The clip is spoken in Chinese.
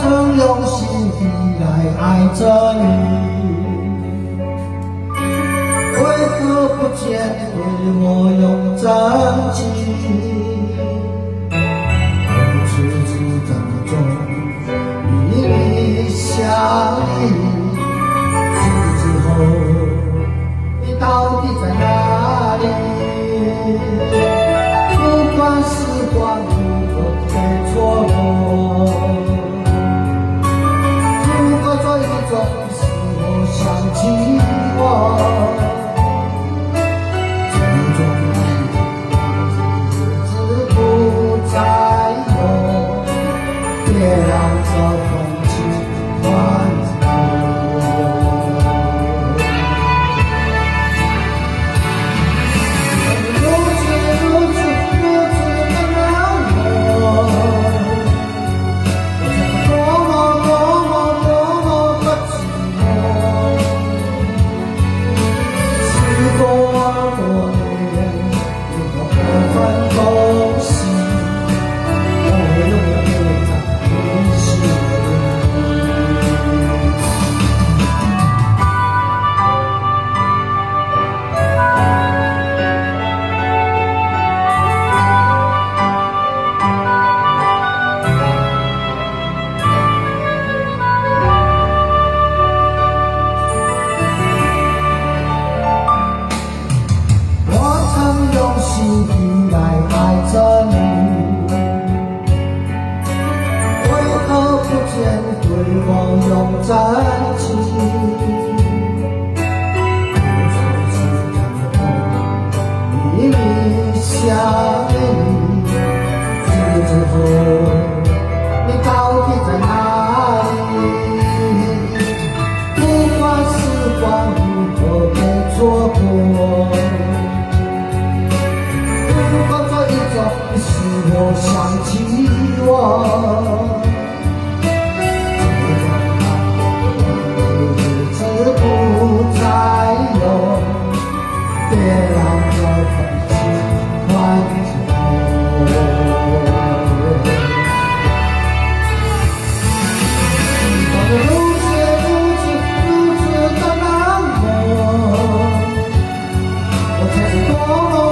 曾用心地来爱着你，为何不见对我用真情？我处处当中与你相依，之后你到底在哪里？不管时光如何被错过，如果这一种使我想起我，这种日子不再有，别让这风景换来爱着你，为何不见对我用真情？与你相依，之后你到底在哪里？不管时光如何被错过，使我想起我，日子不再有，别让这份情换走。我如此的难过，我才是多么。